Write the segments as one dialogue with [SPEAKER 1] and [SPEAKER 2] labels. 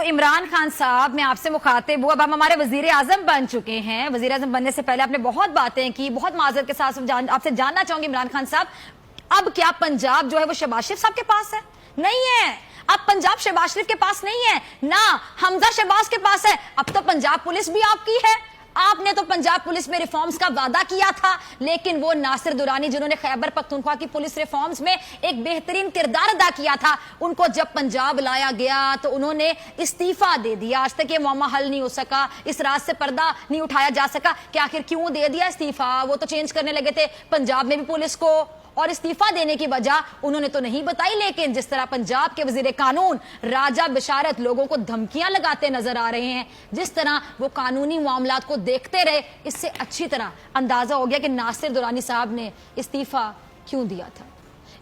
[SPEAKER 1] इमरान खान साहब, मैं आपसे मुखातिब हूँ। अब हम हमारे वजीर आजम बन चुके हैं। वजीर आजम बनने से पहले आपने बहुत बातें की, बहुत माजरत के साथ आपसे जानना चाहूंगी इमरान खान साहब, अब क्या पंजाब जो है वो शहबाज शरीफ साहब के पास है? नहीं है। अब पंजाब शहबाज शरीफ के पास नहीं है ना, हमजा शहबाज के पास है। अब तो पंजाब पुलिस भी आपकी है। आपने तो पंजाब पुलिस में रिफॉर्म्स का वादा किया था, लेकिन वो नासिर दुरानी जिन्होंने खैबर पख्तूनख्वा की पुलिस रिफॉर्म्स में एक बेहतरीन किरदार अदा किया था, उनको जब पंजाब लाया गया तो उन्होंने इस्तीफा दे दिया। आज तक ये मामला हल नहीं हो सका, इस राज से पर्दा नहीं उठाया जा सका कि आखिर क्यों दे दिया इस्तीफा। वो तो चेंज करने लगे थे पंजाब में भी पुलिस को, और इस्तीफा देने की वजह उन्होंने तो नहीं बताई। लेकिन जिस तरह पंजाब के वजीर कानून राजा बिशारत लोगों को धमकियां लगाते नजर आ रहे हैं, जिस तरह वो कानूनी मामलात को देखते रहे, इससे अच्छी तरह अंदाजा हो गया कि नासिर दुरानी साहब ने इस्तीफा क्यों दिया था।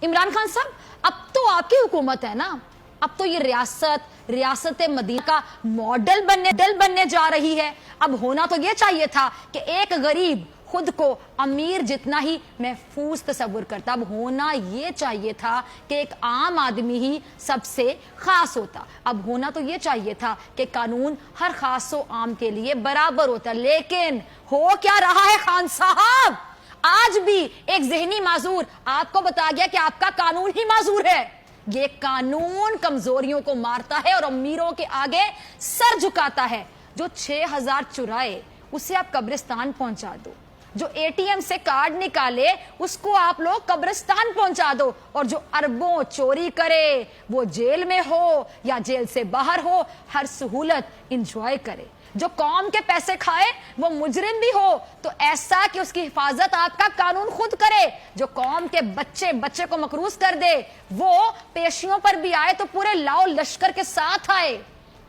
[SPEAKER 1] इमरान खान साहब, अब तो आपकी हुकूमत है ना, अब तो ये रियासत मदीना का मॉडल बनने जा रही है। अब होना तो ये चाहिए था कि एक गरीब खुद को अमीर जितना ही महफूज तस्वुर करता, अब होना ये चाहिए था कि एक आम आदमी ही सबसे खास होता। अब होना तो ये चाहिए था कि कानून हर खास व आम के लिए बराबर होता। लेकिन हो क्या रहा है खान साहब, आज भी एक ज़हनी माजूर आपको बता गया कि आपका कानून ही माजूर है। ये कानून कमजोरियों को मारता है और अमीरों के आगे सर झुकाता है। जो 6000 चुराए उसे आप कब्रिस्तान पहुंचा दो, जो एटीएम से कार्ड निकाले उसको आप लोग कब्रिस्तान पहुंचा दो, और जो अरबों चोरी करे वो जेल में हो या जेल से बाहर हो, हर सहूलत इंजॉय करे। जो कौम के पैसे खाए वो मुजरिम भी हो तो ऐसा कि उसकी हिफाजत आपका कानून खुद करे। जो कौम के बच्चे को मकरूज कर दे, वो पेशियों पर भी आए तो पूरे लाओ लश्कर के साथ आए।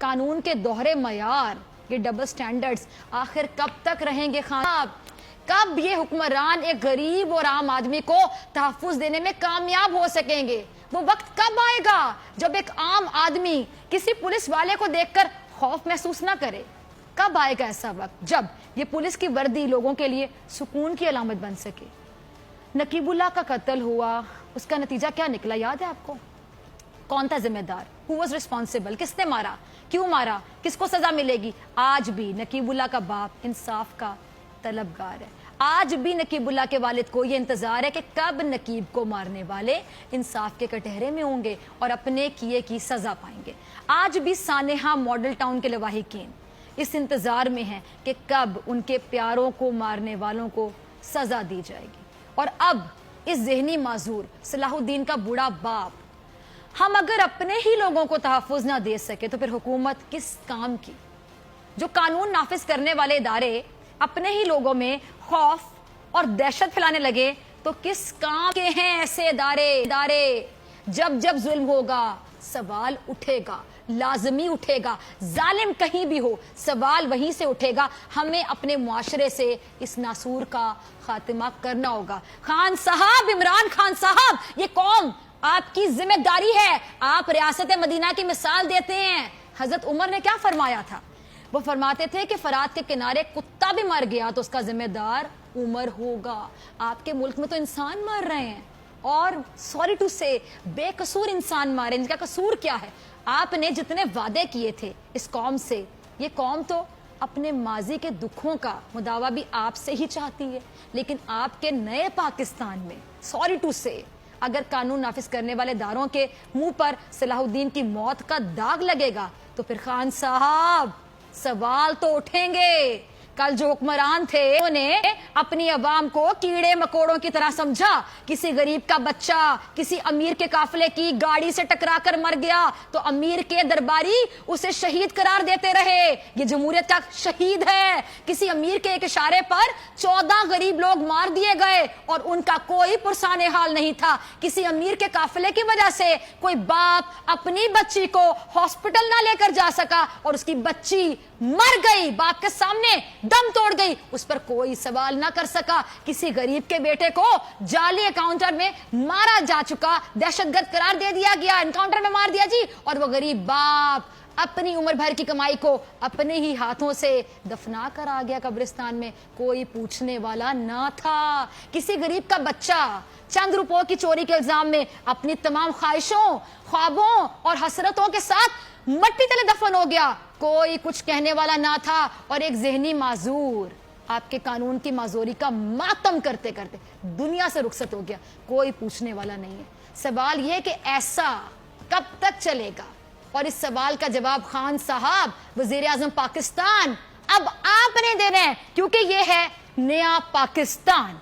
[SPEAKER 1] कानून के दोहरे मयार, ये डबल स्टैंडर्ड्स आखिर कब तक रहेंगे खान साहब? कब ये हुक्मरान एक गरीब और आम आदमी को तहफ्फुज देने में कामयाब हो सकेंगे? वो वक्त कब आएगा जब एक आम आदमी किसी पुलिस वाले को देखकर खौफ महसूस ना करे? कब आएगा ऐसा वक्त जब ये पुलिस की वर्दी लोगों के लिए सुकून की अलामत बन सके? नकीबुल्लाह का कत्ल हुआ, उसका नतीजा क्या निकला याद है आपको? कौन था जिम्मेदार? Who was responsible? किसने मारा, क्यों मारा, किसको सजा मिलेगी? आज भी नकीबुल्लाह का बाप इंसाफ का तलबगार है। आज भी नकीबुल्लाह के वालिद को यह इंतजार है कि कब नकीब को मारने वाले इंसाफ के कटहरे में होंगे और अपने किए की सजा पाएंगे। आज भी सानेहा मॉडल टाउन के लवाहिकीन इस इंतजार में हैं कि कब उनके प्यारों को मारने वालों को सजा दी जाएगी। और अब इस ज़हनी माजूर सलाहुद्दीन का बूढ़ा बाप, हम अगर अपने ही लोगों को तहफ्फुज ना दे सके तो फिर हुकूमत किस काम की? जो कानून नाफिज करने वाले इदारे अपने ही लोगों में खौफ और दहशत फैलाने लगे तो किस काम के हैं ऐसे इदारे? जब जुल्म होगा सवाल उठेगा, लाजमी उठेगा। जालिम कहीं भी हो सवाल वहीं से उठेगा। हमें अपने मुआशरे से इस नासूर का खात्मा करना होगा। खान साहब, इमरान खान साहब, ये कौम आपकी जिम्मेदारी है। आप रियासत मदीना की मिसाल देते हैं। हजरत उमर ने क्या फरमाया था? वो फरमाते थे कि फरात के किनारे कुत्ता भी मर गया तो उसका जिम्मेदार उमर होगा। आपके मुल्क में तो इंसान मर रहे हैं, और सॉरी टू से बेकसूर इंसान मारे। इनका कसूर क्या है? आपने जितने वादे किए थे इस कौम से, ये कौम तो अपने माजी के दुखों का मुदावा भी आपसे ही चाहती है। लेकिन आपके नए पाकिस्तान में सॉरी टू से अगर कानून नाफिज करने वाले दारों के मुंह पर सलाहुद्दीन की मौत का दाग लगेगा तो फिर खान साहब सवाल तो उठेंगे। कल जो हुक्मरान थे उन्होंने अपनी अवाम को कीड़े मकोड़ों की तरह समझा। किसी गरीब का बच्चा किसी अमीर के काफिले की गाड़ी से टकराकर मर गया तो अमीर के दरबारी उसे शहीद करार देते रहे, ये जमहूरियत का शहीद है। किसी अमीर के एक इशारे पर 14 गरीब लोग मार दिए गए और उनका कोई पुरसाने हाल नहीं था। किसी अमीर के काफिले की वजह से कोई बाप अपनी बच्ची को हॉस्पिटल ना लेकर जा सका और उसकी बच्ची मर गई, बाप के सामने दम तोड़ गई, उस पर कोई सवाल ना कर सका। किसी गरीब के बेटे को जाली एनकाउंटर में मारा जा चुका, दहशतगर्द करार दे दिया गया, एनकाउंटर में मार दिया जी, और वो गरीब बाप अपनी उम्र भर की कमाई को अपने ही हाथों से दफना कर आ गया कब्रिस्तान में। कोई पूछने वाला ना था। किसी गरीब का बच्चा चंद रुपयों की चोरी के इल्जाम में अपनी तमाम ख्वाहिशों, ख्वाबों और हसरतों के साथ مٹی تلے دفن ہو گیا, کوئی کچھ کہنے والا نہ تھا, اور ایک ذہنی معذور آپ کے قانون کی معذوری کا ماتم کرتے کرتے دنیا سے رخصت ہو گیا, کوئی پوچھنے والا نہیں ہے. سوال یہ کہ ایسا کب تک چلے گا؟ اور اس سوال کا جواب خان صاحب وزیر اعظم پاکستان اب آپ نے دینا ہے, کیونکہ یہ ہے نیا پاکستان.